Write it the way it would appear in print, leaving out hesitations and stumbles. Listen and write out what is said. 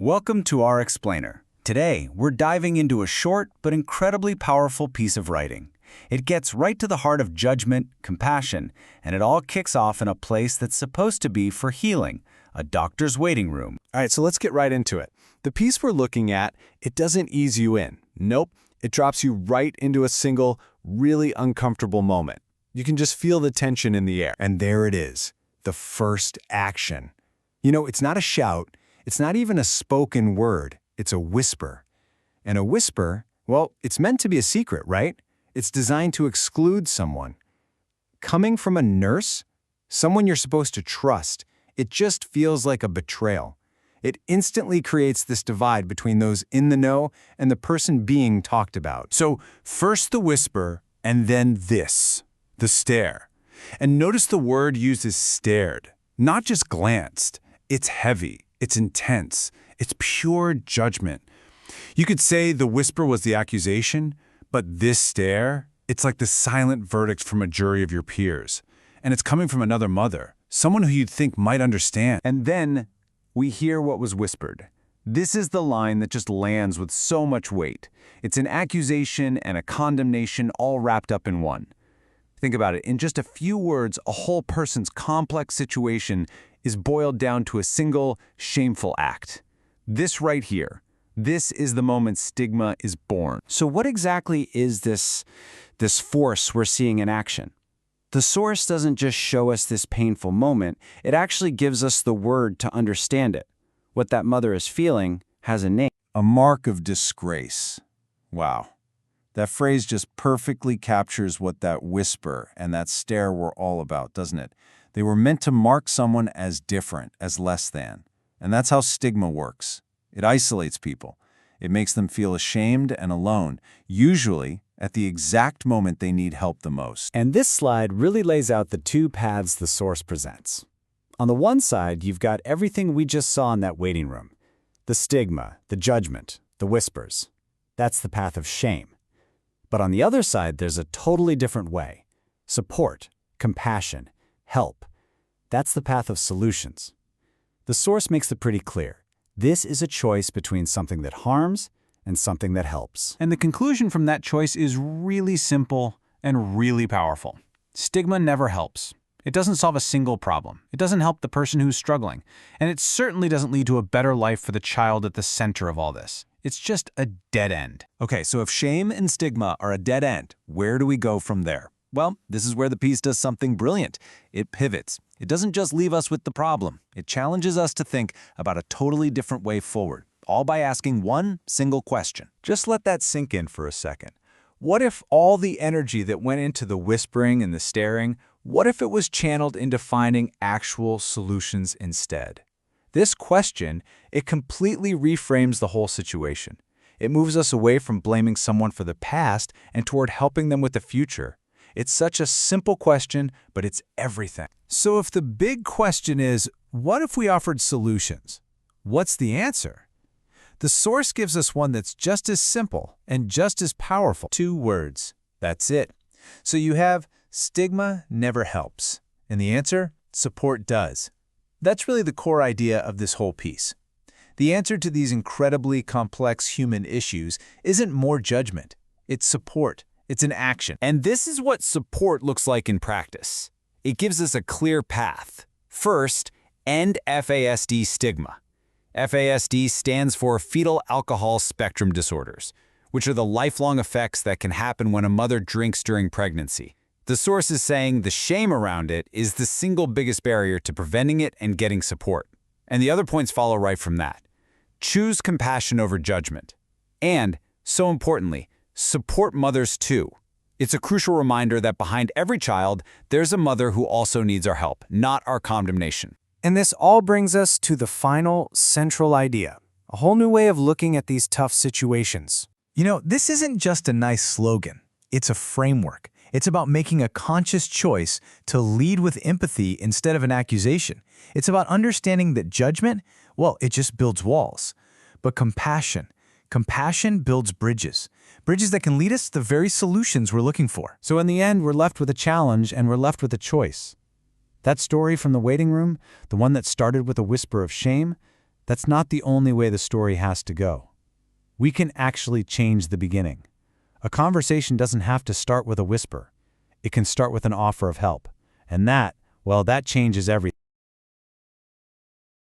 Welcome to our explainer. Today, we're diving into a short but incredibly powerful piece of writing. It gets right to the heart of judgment, compassion, and it all kicks off in a place that's supposed to be for healing, a doctor's waiting room. All right, so let's get right into it. The piece we're looking at, it doesn't ease you in. Nope, it drops you right into a single, really uncomfortable moment. You can just feel the tension in the air. And there it is, the first action. You know, it's not a shout. It's not even a spoken word. It's a whisper. And a whisper, well, it's meant to be a secret, right? It's designed to exclude someone. Coming from a nurse, someone you're supposed to trust, it just feels like a betrayal. It instantly creates this divide between those in the know and the person being talked about. So first the whisper, and then this, the stare. And notice the word used is stared, not just glanced. It's heavy, it's intense, it's pure judgment. You could say the whisper was the accusation, but this stare, it's like the silent verdict from a jury of your peers. And it's coming from another mother, someone who you'd think might understand. And then we hear what was whispered. This is the line that just lands with so much weight. It's an accusation and a condemnation all wrapped up in one. Think about it. In just a few words, a whole person's complex situation is boiled down to a single, shameful act. This right here. This is the moment stigma is born. So what exactly is this force we're seeing in action? The source doesn't just show us this painful moment, it actually gives us the word to understand it. What that mother is feeling has a name. A mark of disgrace. Wow. That phrase just perfectly captures what that whisper and that stare were all about, doesn't it? They were meant to mark someone as different, as less than. And that's how stigma works. It isolates people. It makes them feel ashamed and alone, usually at the exact moment they need help the most. And this slide really lays out the two paths the source presents. On the one side, you've got everything we just saw in that waiting room. The stigma, the judgment, the whispers. That's the path of shame. But on the other side, there's a totally different way. Support, compassion, help. That's the path of solutions. The source makes it pretty clear. This is a choice between something that harms and something that helps. And the conclusion from that choice is really simple and really powerful. Stigma never helps. It doesn't solve a single problem. It doesn't help the person who's struggling. And it certainly doesn't lead to a better life for the child at the center of all this. It's just a dead end. Okay, so if shame and stigma are a dead end, where do we go from there? Well, this is where the piece does something brilliant. It pivots. It doesn't just leave us with the problem. It challenges us to think about a totally different way forward, all by asking one single question. Just let that sink in for a second. What if all the energy that went into the whispering and the staring, what if it was channeled into finding actual solutions instead? This question, it completely reframes the whole situation. It moves us away from blaming someone for the past and toward helping them with the future. It's such a simple question, but it's everything. So if the big question is, what if we offered solutions? What's the answer? The source gives us one that's just as simple and just as powerful. 2 words. That's it. So you have stigma never helps. And the answer? Support does. That's really the core idea of this whole piece. The answer to these incredibly complex human issues isn't more judgment. It's support. It's an action. And this is what support looks like in practice. It gives us a clear path. First, end FASD stigma. FASD stands for Fetal Alcohol Spectrum Disorders, which are the lifelong effects that can happen when a mother drinks during pregnancy. The source is saying the shame around it is the single biggest barrier to preventing it and getting support. And the other points follow right from that. Choose compassion over judgment. And, so importantly, support mothers too. It's a crucial reminder that behind every child, there's a mother who also needs our help, not our condemnation. And this all brings us to the final, central idea, a whole new way of looking at these tough situations. You know, this isn't just a nice slogan. It's a framework. It's about making a conscious choice to lead with empathy instead of an accusation. It's about understanding that judgment, well, it just builds walls. But compassion builds bridges. Bridges that can lead us to the very solutions we're looking for. So in the end, we're left with a challenge and we're left with a choice. That story from the waiting room, the one that started with a whisper of shame, that's not the only way the story has to go. We can actually change the beginning. A conversation doesn't have to start with a whisper. It can start with an offer of help. And that, well, that changes everything.